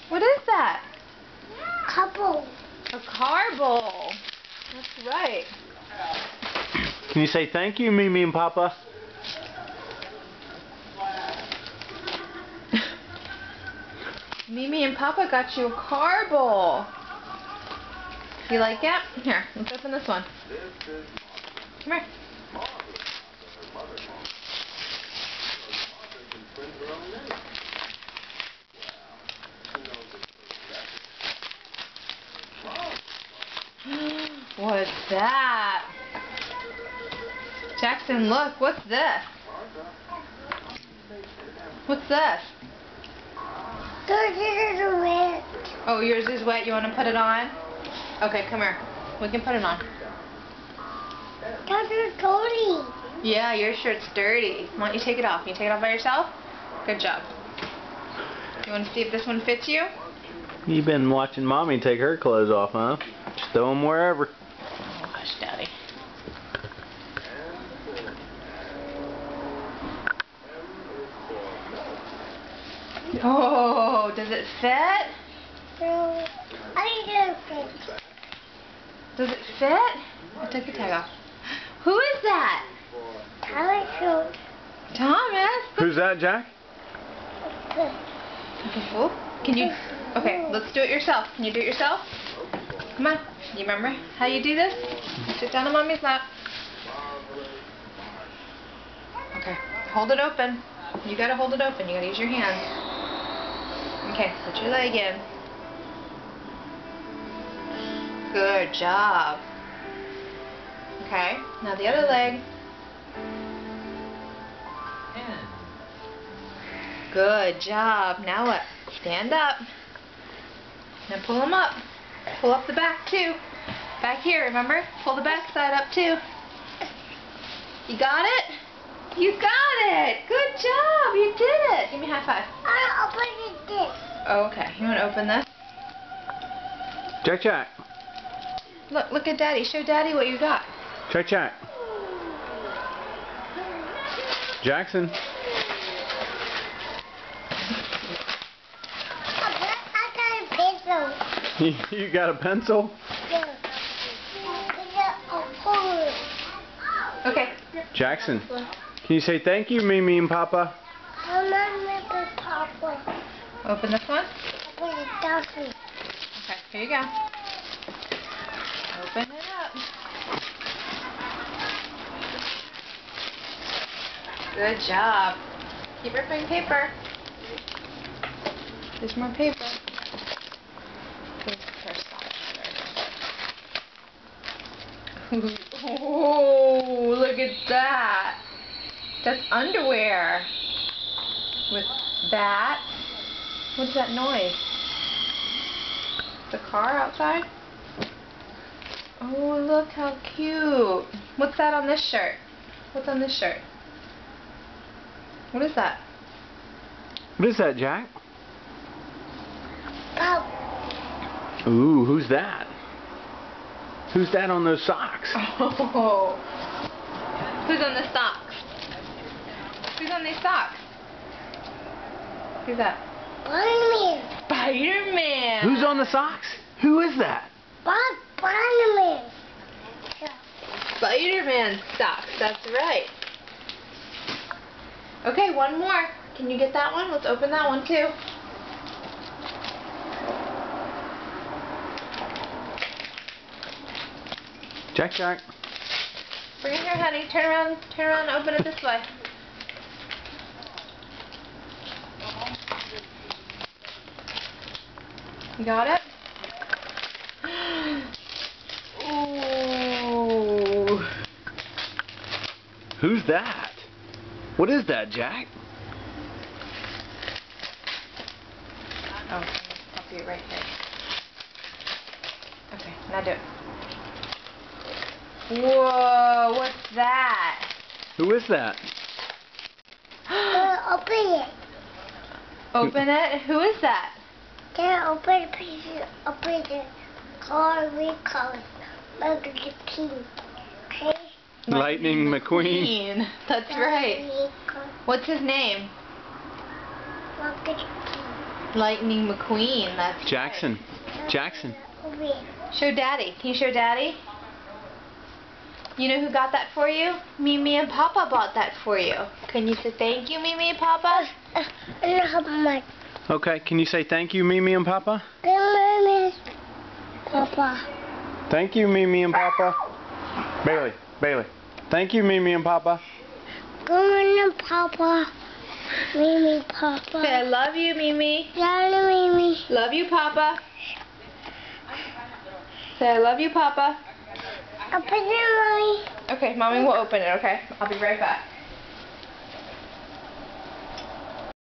What is that? Couple. A car bowl. That's right. Can you say thank you, Mimi and Papa? Mimi and Papa got you a car bowl. You like it? Here, let's open this one. Come here. What's that? Jackson, look, what's this? What's this? Oh, yours is wet. You want to put it on? Okay, come here. We can put it on. That's dirty. Yeah, your shirt's dirty. Why don't you take it off? Can you take it off by yourself? Good job. You want to see if this one fits you? You've been watching Mommy take her clothes off, huh? Just throw them wherever. Oh, gosh, Daddy. Oh, does it fit? No, I don't fit. Does it fit? I took your tag off. Who is that? Thomas. Thomas. Who's that, Jack? Okay, oh, can you? Okay, let's do it yourself. Can you do it yourself? Come on. You remember how you do this? Sit down on Mommy's lap. Okay, hold it open. You gotta hold it open. You gotta use your hands. Okay, put your leg in. Good job. Okay, now the other leg. Good job. Now what? Stand up. Now pull them up. Pull up the back too. Back here, remember? Pull the back side up too. You got it? You got it! Good job! You did it! Give me a high five. I'll open this. Oh, okay. You want to open this? Jack. Look at Daddy. Show Daddy what you got. Jack. Jackson. I got a pencil. You got a pencil? Yeah. Okay. Jackson, can you say thank you, Mimi and Papa? I'm not with Papa. Open this one. Open the dustbin. Okay, here you go. Open it up. Good job. Keep ripping paper. There's more paper. Oh, look at that. That's underwear. With that. What's that noise? The car outside? Oh, look how cute. What's that on this shirt? What's on this shirt? What is that? What is that, Jack? Pop. Ooh, who's that? Who's that on those socks? Oh. Who's on the socks? Who's on these socks? Who's that? Spider-Man. Spider-Man. Who's on the socks? Who is that? Spider-Man. Spider-Man socks. That's right. Okay, one more. Can you get that one? Let's open that one too. Jack. Bring it here, honey. Turn around and open it this way. You got it? Ooh. Who's that? What is that, Jack? Oh, I'll do it right here. Okay, now do it. Whoa, what's that? Who is that? Open it. Open it? Who is that? Then open the piece. Open the car we call it. Look at the king. Okay? Lightning McQueen. That's right. What's his name? Look at the king. Lightning McQueen. That's Jackson. right. Jackson. Show Daddy. Can you show Daddy? You know who got that for you? Mimi and Papa bought that for you. Can you say thank you, Mimi and Papa? Okay, can you say thank you, Mimi and Papa? Papa. Thank you, Mimi and Papa. Bailey, Bailey. Thank you, Mimi and Papa. Good morning, Papa. Mimi, Papa. Say I love you, Mimi. Love Mimi. Love you, Papa. Say I love you, Papa. Open it, Mommy. Okay, Mommy will open it, okay? I'll be right back.